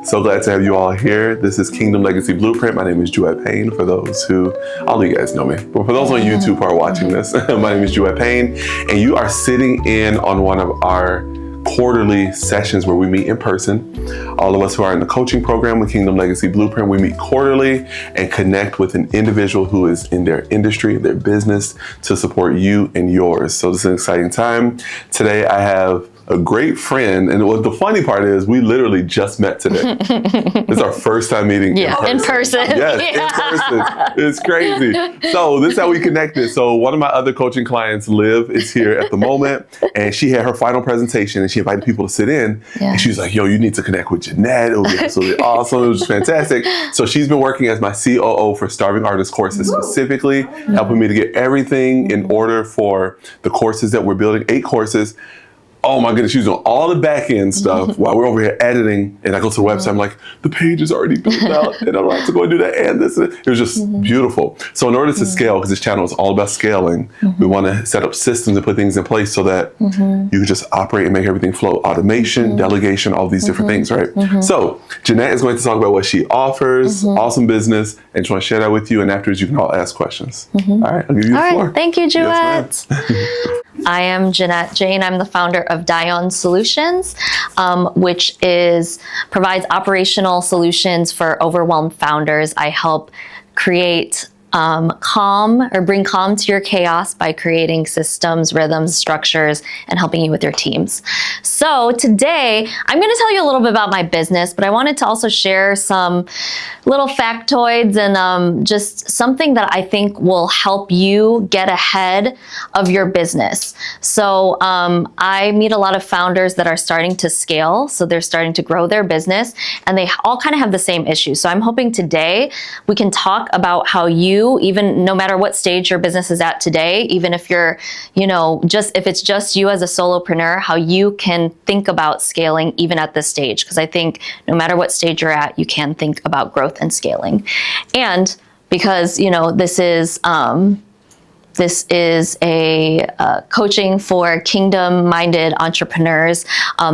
So glad to have you all here. This is Kingdom Legacy Blueprint. My name is Jeanette Jain. For those who, all of you guys know me, but for those on YouTube who are watching this, my name is Jeanette Jain, and you are sitting in on one of our quarterly sessions where we meet in person. All of us who are in the coaching program with Kingdom Legacy Blueprint, we meet quarterly and connect with an individual who is in their industry, their business, to support you and yours. So this is an exciting time. Today I have a great friend, and what the funny part is, we literally just met today. It's our first time meeting in person. Yes, in person. It's crazy. So this is how we connected. So one of my other coaching clients, Liv, is here at the moment, and she had her final presentation, and she invited people to sit in, and she was like, yo, you need to connect with Jeanette. It would be absolutely awesome. It was fantastic. So she's been working as my COO for Starving Artist courses, specifically helping me to get everything in order for the courses that we're building, 8 courses. Oh my goodness, she's doing all the back end stuff while we're over here editing. And I go to the website, I'm like, the page is already built out and I don't have to go and do that and this. It was just beautiful. So in order to scale, because this channel is all about scaling, we want to set up systems and put things in place so that you can just operate and make everything flow. Automation, delegation, all these different things, right? So Jeanette is going to talk about what she offers, awesome business, and just want to share that with you. And afterwards, you can all ask questions. All right, I'll give you the floor. Right. Thank you, Jeanette. Yes, I am Jeanette Jane. I'm the founder of Dayon Solutions, which provides operational solutions for overwhelmed founders. I help create bring calm to your chaos by creating systems, rhythms, structures, and helping you with your teams. So today, I'm going to tell you a little bit about my business, but I wanted to also share some little factoids and just something that I think will help you get ahead of your business. So I meet a lot of founders that are starting to scale, so they're starting to grow their business, and they all kind of have the same issues. So I'm hoping today we can talk about how you, even no matter what stage your business is at today, even if you're, if it's just you as a solopreneur, how you can think about scaling even at this stage. Because I think no matter what stage you're at, you can think about growth and scaling. And because, this is a coaching for kingdom-minded entrepreneurs.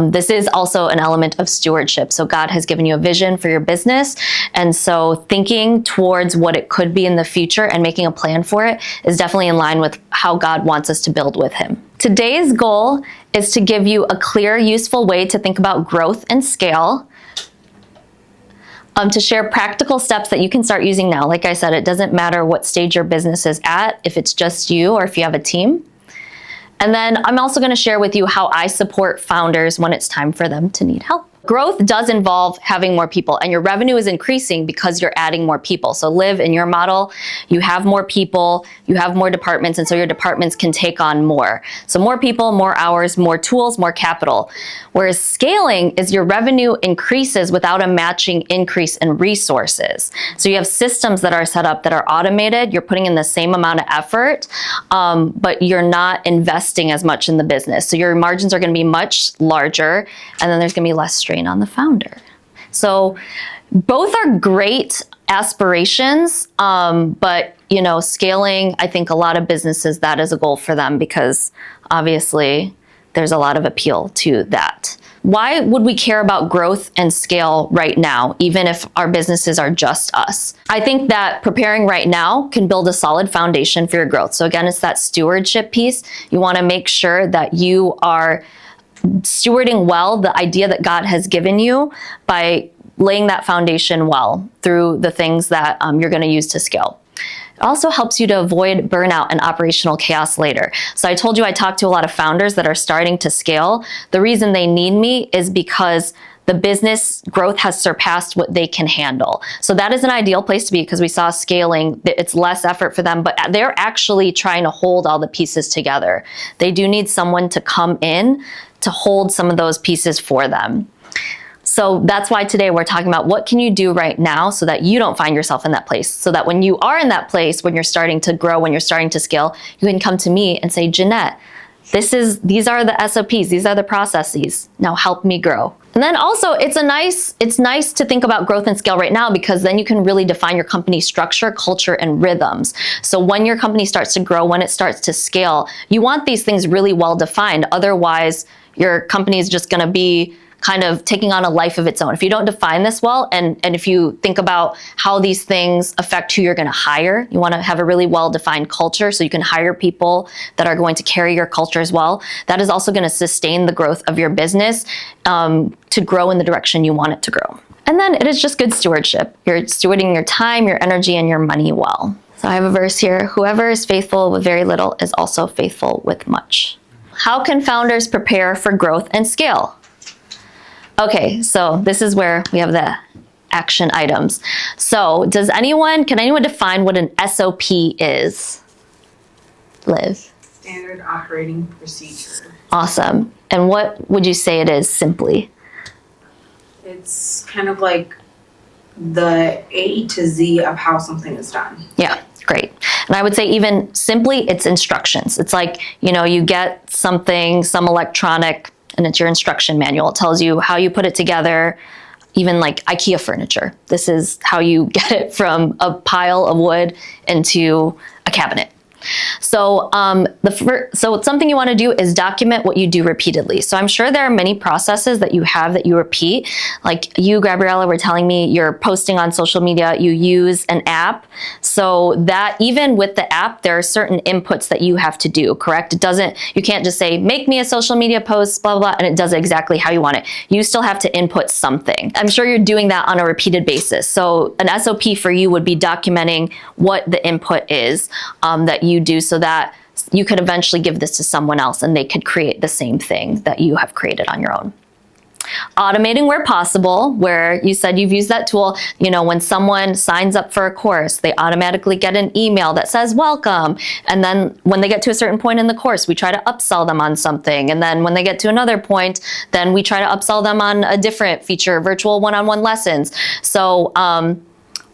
This is also an element of stewardship. So God has given you a vision for your business. And so thinking towards what it could be in the future and making a plan for it is definitely in line with how God wants us to build with Him. Today's goal is to give you a clear, useful way to think about growth and scale, to share practical steps that you can start using now. Like I said, it doesn't matter what stage your business is at, if it's just you or if you have a team. And then I'm also going to share with you how I support founders when it's time for them to need help. Growth does involve having more people, and your revenue is increasing because you're adding more people. So Liv, in your model, you have more people, you have more departments, and so your departments can take on more. So more people, more hours, more tools, more capital. Whereas scaling is your revenue increases without a matching increase in resources. So you have systems that are set up that are automated, you're putting in the same amount of effort, but you're not investing as much in the business. So your margins are going to be much larger, and then there's going to be less strain on the founder. So both are great aspirations, but scaling, I think a lot of businesses, that is a goal for them because obviously there's a lot of appeal to that. Why would we care about growth and scale right now, even if our businesses are just us? I think that preparing right now can build a solid foundation for your growth. So again, it's that stewardship piece. You want to make sure that you are stewarding well the idea that God has given you by laying that foundation well through the things that you're going to use to scale. It also helps you to avoid burnout and operational chaos later. So I told you I talked to a lot of founders that are starting to scale. The reason they need me is because the business growth has surpassed what they can handle. So that is an ideal place to be because we saw scaling, it's less effort for them, but they're actually trying to hold all the pieces together. They do need someone to come in to hold some of those pieces for them. So that's why today we're talking about what can you do right now so that you don't find yourself in that place. So that when you are in that place, when you're starting to grow, when you're starting to scale, you can come to me and say, Jeanette, these are the SOPs, these are the processes. Now help me grow. And then also it's nice to think about growth and scale right now because then you can really define your company structure, culture, and rhythms. So when your company starts to grow, when it starts to scale, you want these things really well defined. Otherwise, your company is just going to be kind of taking on a life of its own. If you don't define this well, and if you think about how these things affect who you're going to hire, you want to have a really well-defined culture so you can hire people that are going to carry your culture as well. That is also going to sustain the growth of your business to grow in the direction you want it to grow. And then it is just good stewardship. You're stewarding your time, your energy, and your money well. So I have a verse here. Whoever is faithful with very little is also faithful with much. How can founders prepare for growth and scale? Okay, so this is where we have the action items. So can anyone define what an SOP is? Liv. Standard operating procedure. Awesome. And what would you say it is simply? It's kind of like the A to Z of how something is done. Yeah, great. And I would say even simply, it's instructions. It's like, you get something, some electronic, and it's your instruction manual. It tells you how you put it together, even like IKEA furniture. This is how you get it from a pile of wood into a cabinet. So something you want to do is document what you do repeatedly. So I'm sure there are many processes that you have that you repeat. Like you, Gabriella, were telling me you're posting on social media, you use an app. So that even with the app, there are certain inputs that you have to do, correct? You can't just say, make me a social media post, blah, blah, blah, and it does it exactly how you want it. You still have to input something. I'm sure you're doing that on a repeated basis. So an SOP for you would be documenting what the input is that you do so that you could eventually give this to someone else and they could create the same thing that you have created on your own. Automating where possible, where you said you've used that tool. When someone signs up for a course, they automatically get an email that says welcome. And then when they get to a certain point in the course, we try to upsell them on something. And then when they get to another point, then we try to upsell them on a different feature, virtual one-on-one lessons. So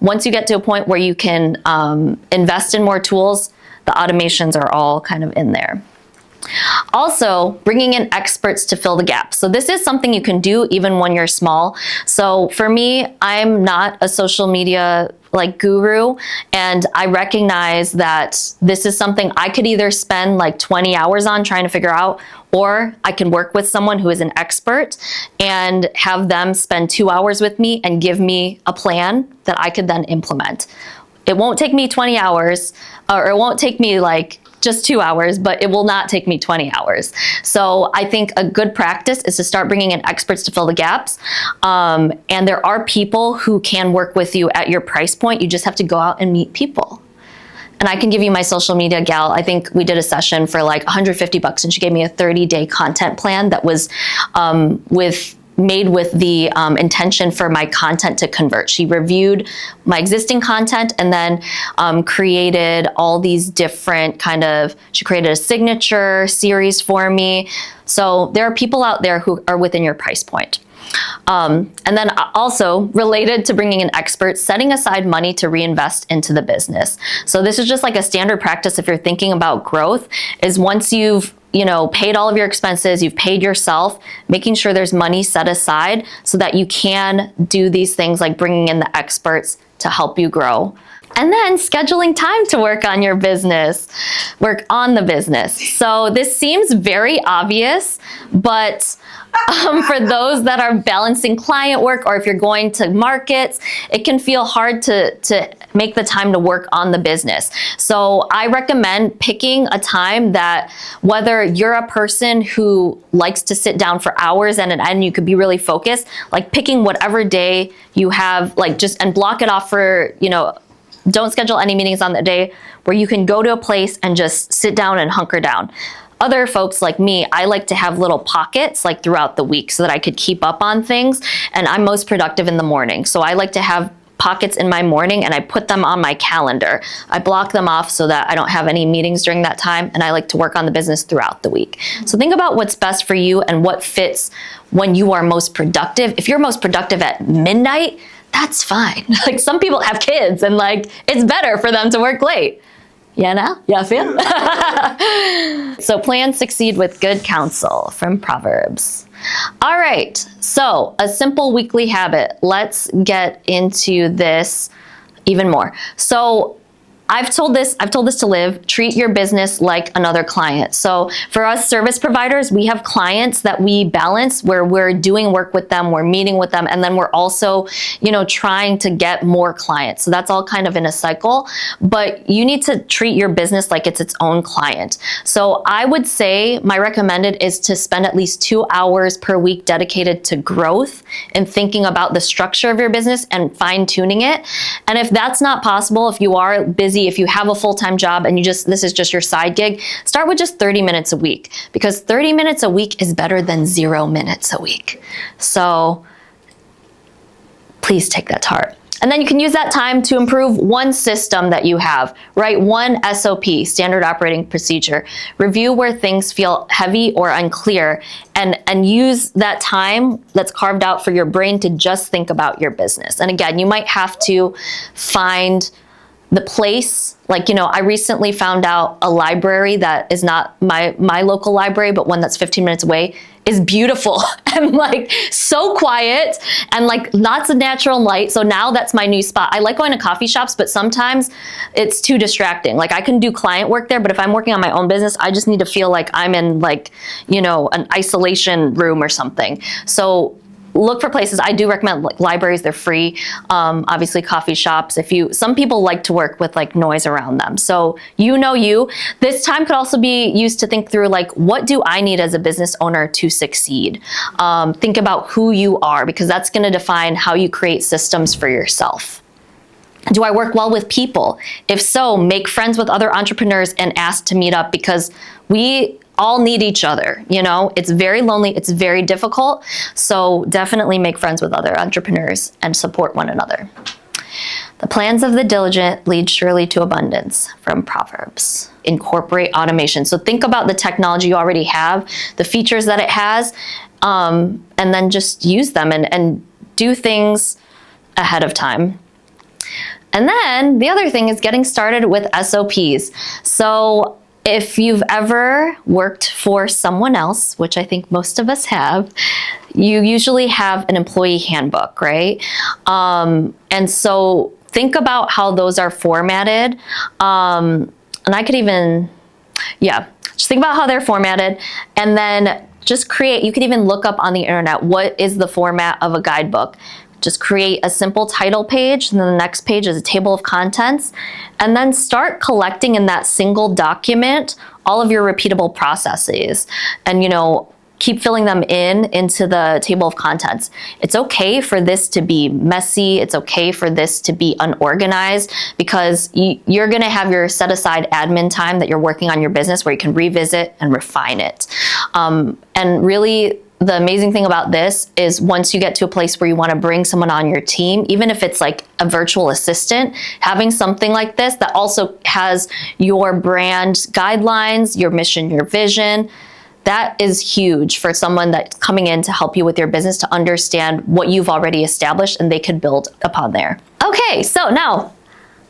once you get to a point where you can invest in more tools, the automations are all kind of in there. Also, bringing in experts to fill the gaps. So this is something you can do even when you're small. So for me, I'm not a social media guru, and I recognize that this is something I could either spend 20 hours on trying to figure out, or I can work with someone who is an expert and have them spend 2 hours with me and give me a plan that I could then implement. It won't take me 20 hours, or it won't take me just 2 hours, but it will not take me 20 hours. So I think a good practice is to start bringing in experts to fill the gaps. And there are people who can work with you at your price point. You just have to go out and meet people. And I can give you my social media gal. I think we did a session for $150, and she gave me a 30-day content plan that was made with the intention for my content to convert. She reviewed my existing content and then created all these different she created a signature series for me. So there are people out there who are within your price point. And then also related to bringing in experts, setting aside money to reinvest into the business. So this is just a standard practice if you're thinking about growth, is once you've paid all of your expenses, you've paid yourself, making sure there's money set aside so that you can do these things like bringing in the experts to help you grow. And then scheduling time to work on your business, work on the business. So this seems very obvious, but for those that are balancing client work, or if you're going to markets, it can feel hard to make the time to work on the business. So I recommend picking a time that, whether you're a person who likes to sit down for hours and you could be really focused, picking whatever day you have, and block it off for, don't schedule any meetings on the day where you can go to a place and just sit down and hunker down. Other folks like me, I like to have little pockets throughout the week so that I could keep up on things, and I'm most productive in the morning. So I like to have pockets in my morning and I put them on my calendar. I block them off so that I don't have any meetings during that time, and I like to work on the business throughout the week. So think about what's best for you and what fits when you are most productive. If you're most productive at midnight, that's fine. Some people have kids and it's better for them to work late. Yeah, feel? So plans succeed with good counsel, from Proverbs. All right, so a simple weekly habit. Let's get into this even more. So I've told this to live, treat your business like another client. So for us service providers, we have clients that we balance where we're doing work with them, we're meeting with them, and then we're also, trying to get more clients. So that's all kind of in a cycle, but you need to treat your business like it's its own client. So I would say my recommended is to spend at least 2 hours per week dedicated to growth and thinking about the structure of your business and fine tuning it. And if that's not possible, if you are busy, if you have a full-time job and this is just your side gig, start with just 30 minutes a week, because 30 minutes a week is better than 0 minutes a week. So please take that to heart. And then you can use that time to improve one system that you have, right? One SOP, standard operating procedure. Review where things feel heavy or unclear, and use that time that's carved out for your brain to just think about your business. And again, you might have to find the place, I recently found out a library that is not my local library, but one that's 15 minutes away is beautiful and so quiet and lots of natural light. So now that's my new spot. I like going to coffee shops, but sometimes it's too distracting. I can do client work there, but if I'm working on my own business, I just need to feel like I'm in an isolation room or something. So look for places. I do recommend libraries. They're free. Obviously coffee shops. Some people like to work with noise around them. So this time could also be used to think through what do I need as a business owner to succeed? Think about who you are, because that's going to define how you create systems for yourself. Do I work well with people? If so, make friends with other entrepreneurs and ask to meet up, because we all need each other. It's very lonely, it's very difficult. So definitely make friends with other entrepreneurs and support one another. The plans of the diligent lead surely to abundance, from Proverbs. Incorporate automation. So think about the technology you already have, the features that it has, and then just use them and do things ahead of time. And then the other thing is getting started with SOPs. So if you've ever worked for someone else, which I think most of us have, you usually have an employee handbook, right? And so think about how those are formatted. And I could even, just think about how they're formatted, and then just you could even look up on the internet, what is the format of a guidebook? Just create a simple title page, and then the next page is a table of contents, and then start collecting in that single document all of your repeatable processes, and keep filling them into the table of contents. It's okay for this to be messy. It's okay for this to be unorganized, because you're gonna have your set aside admin time that you're working on your business where you can revisit and refine it. And really, the amazing thing about this is once you get to a place where you want to bring someone on your team, even if it's a virtual assistant, having something like this that also has your brand guidelines, your mission, your vision, that is huge for someone that's coming in to help you with your business to understand what you've already established, and they could build upon there. Okay, so now,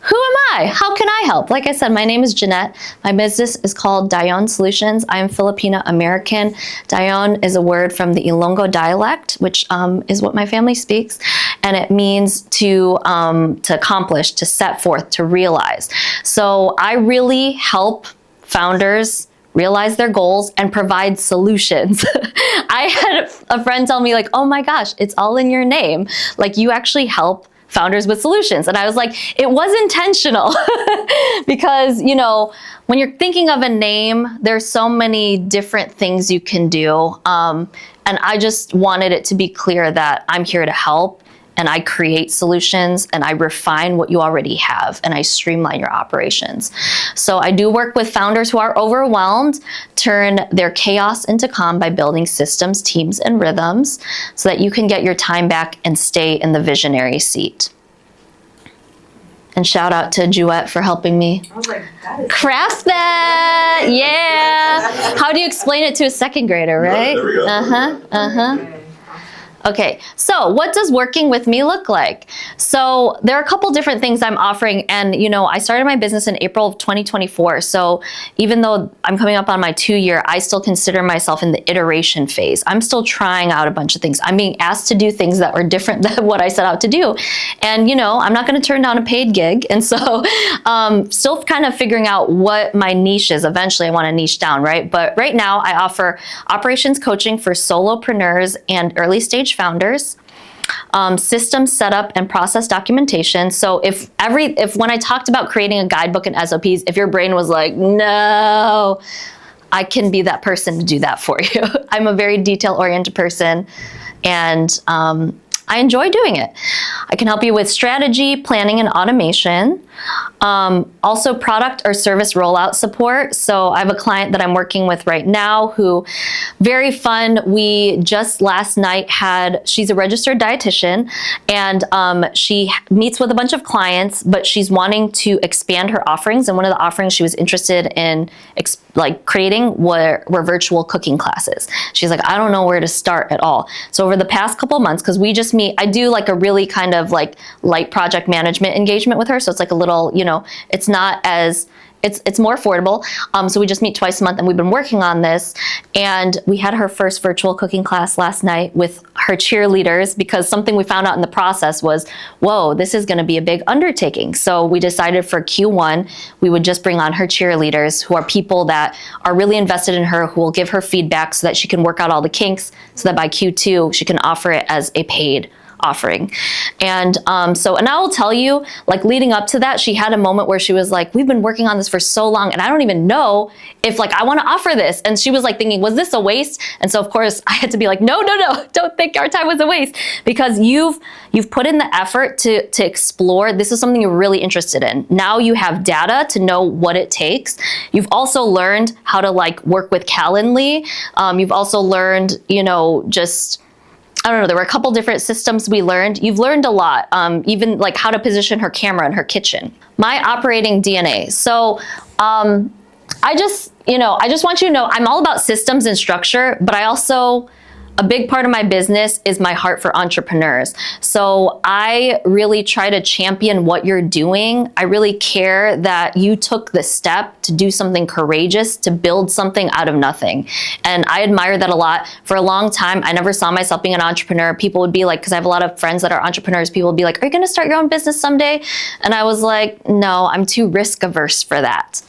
who am I? How can I help? Like I said, my name is Jeanette. My business is called Dayon Solutions. I am Filipino American. Dayon is a word from the Ilonggo dialect, which is what my family speaks, and it means to accomplish, to set forth, to realize. So I really help founders realize their goals and provide solutions. I had a friend tell me oh my gosh, it's all in your name. You actually help founders with solutions. And I was like, it was intentional because, when you're thinking of a name, there's so many different things you can do. And I just wanted it to be clear that I'm here to help, and I create solutions, and I refine what you already have, and I streamline your operations. So I do work with founders who are overwhelmed, turn their chaos into calm by building systems, teams, and rhythms so that you can get your time back and stay in the visionary seat. And shout out to Jeanette for helping me craft that. Yeah. How do you explain it to a second grader, right? There we go. Okay, so what does working with me look like? So there are a couple different things I'm offering, and I started my business in April of 2024. So even though I'm coming up on my 2-year, I still consider myself in the iteration phase. I'm still trying out a bunch of things. I'm being asked to do things that are different than what I set out to do. And I'm not going to turn down a paid gig. And so still kind of figuring out what my niche is. Eventually I want to niche down, right? But right now I offer operations coaching for solopreneurs and early stage founders, system setup and process documentation. So if when I talked about creating a guidebook and SOPs, if your brain was like, no, I can be that person to do that for you. I'm a very detail-oriented person, and I enjoy doing it. I can help you with strategy, planning, and automation. Also product or service rollout support. So I have a client that I'm working with right now who, very fun. We just last night she's a registered dietitian, and she meets with a bunch of clients, but she's wanting to expand her offerings. And one of the offerings she was interested in creating were virtual cooking classes. She's like, I don't know where to start at all. So over the past couple of months, because we just meet, I do like a really kind of like light project management engagement with her. So it's like a little, it's not as, it's more affordable. So we just meet twice a month, and we've been working on this. And we had her first virtual cooking class last night with her cheerleaders, because something we found out in the process was, whoa, this is going to be a big undertaking. So we decided for Q1, we would just bring on her cheerleaders, who are people that are really invested in her, who will give her feedback so that she can work out all the kinks, so that by Q2, she can offer it as a paid offering. And and I will tell you, like leading up to that, she had a moment where she was like, we've been working on this for so long, and I don't even know if I want to offer this. And she was like thinking, was this a waste? And so of course I had to be like, no, don't think our time was a waste, because you've put in the effort to explore. This is something you're really interested in. Now you have data to know what it takes. You've also learned how to work with Calendly. You've also learned, I don't know, there were a couple different systems we learned. You've learned a lot, even how to position her camera in her kitchen. My operating DNA. So I just want you to know, I'm all about systems and structure, but a big part of my business is my heart for entrepreneurs. So I really try to champion what you're doing. I really care that you took the step to do something courageous, to build something out of nothing. And I admire that a lot. For a long time, I never saw myself being an entrepreneur. People would be like, because I have a lot of friends that are entrepreneurs, people would be like, are you going to start your own business someday? And I was like, no, I'm too risk averse for that.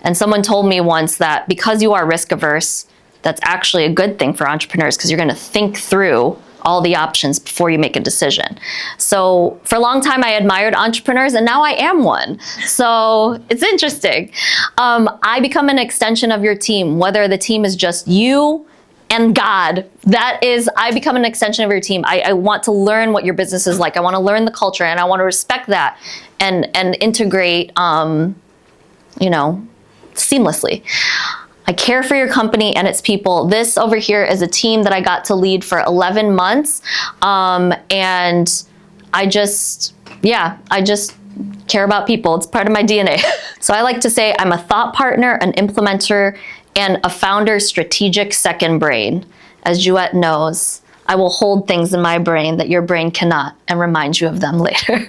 And someone told me once that because you are risk averse, that's actually a good thing for entrepreneurs, because you're going to think through all the options before you make a decision. So for a long time, I admired entrepreneurs, and now I am one. So it's interesting. I become an extension of your team, whether the team is just you and God. I become an extension of your team. I want to learn what your business is like. I want to learn the culture, and I want to respect that and integrate, seamlessly. I care for your company and its people. This over here is a team that I got to lead for 11 months. And I just care about people. It's part of my DNA. So I like to say I'm a thought partner, an implementer, and a founder's strategic second brain. As Jeanette knows, I will hold things in my brain that your brain cannot and remind you of them later.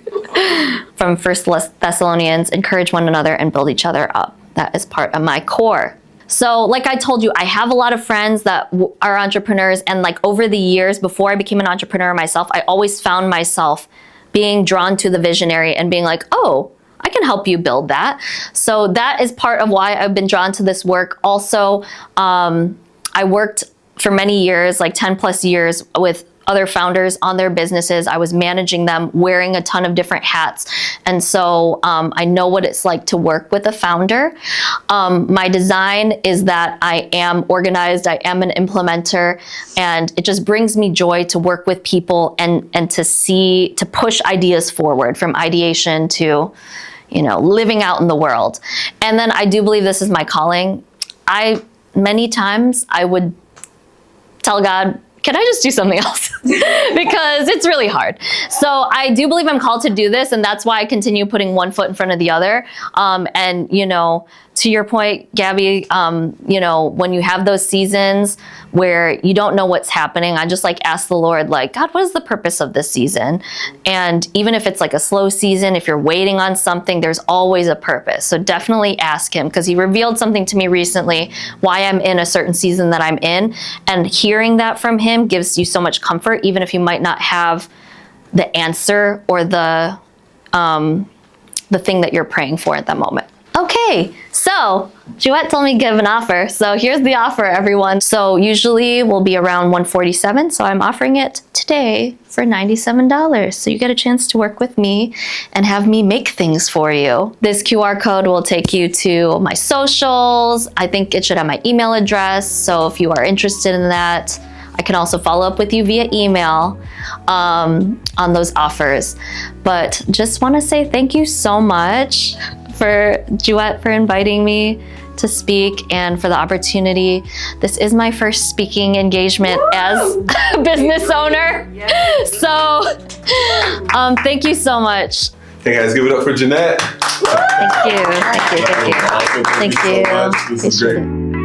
From 1 Thessalonians, encourage one another and build each other up. That is part of my core. So like I told you, I have a lot of friends that are entrepreneurs, and over the years before I became an entrepreneur myself, I always found myself being drawn to the visionary and being like, oh, I can help you build that. So that is part of why I've been drawn to this work. Also, I worked for many years, 10 plus years, with other founders on their businesses. I was managing them, wearing a ton of different hats. And so I know what it's like to work with a founder. My design is that I am organized, I am an implementer, and it just brings me joy to work with people and to push ideas forward from ideation to, living out in the world. And then I do believe this is my calling. Many times I would tell God, can I just do something else? Because it's really hard. So I do believe I'm called to do this, and that's why I continue putting one foot in front of the other. And to your point, Gabby, you know, when you have those seasons where you don't know what's happening, I just like ask the Lord, like, God, what is the purpose of this season? And even if it's like a slow season, if you're waiting on something, there's always a purpose. So definitely ask him, because he revealed something to me recently, why I'm in a certain season that I'm in. And hearing that from him gives you so much comfort, even if you might not have the answer or the thing that you're praying for at that moment. Okay, so Jeanette told me to give an offer. So here's the offer, everyone. So usually we'll be around $147. So I'm offering it today for $97. So you get a chance to work with me and have me make things for you. This QR code will take you to my socials. I think it should have my email address. So if you are interested in that, I can also follow up with you via email on those offers. But just want to say thank you so much for Jeanette for inviting me to speak and for the opportunity. This is my first speaking engagement as a business owner. Yes. So thank you so much. Hey guys, give it up for Jeanette. Thank you. Thank you. Thank you. Awesome. Thank you so much. This is great.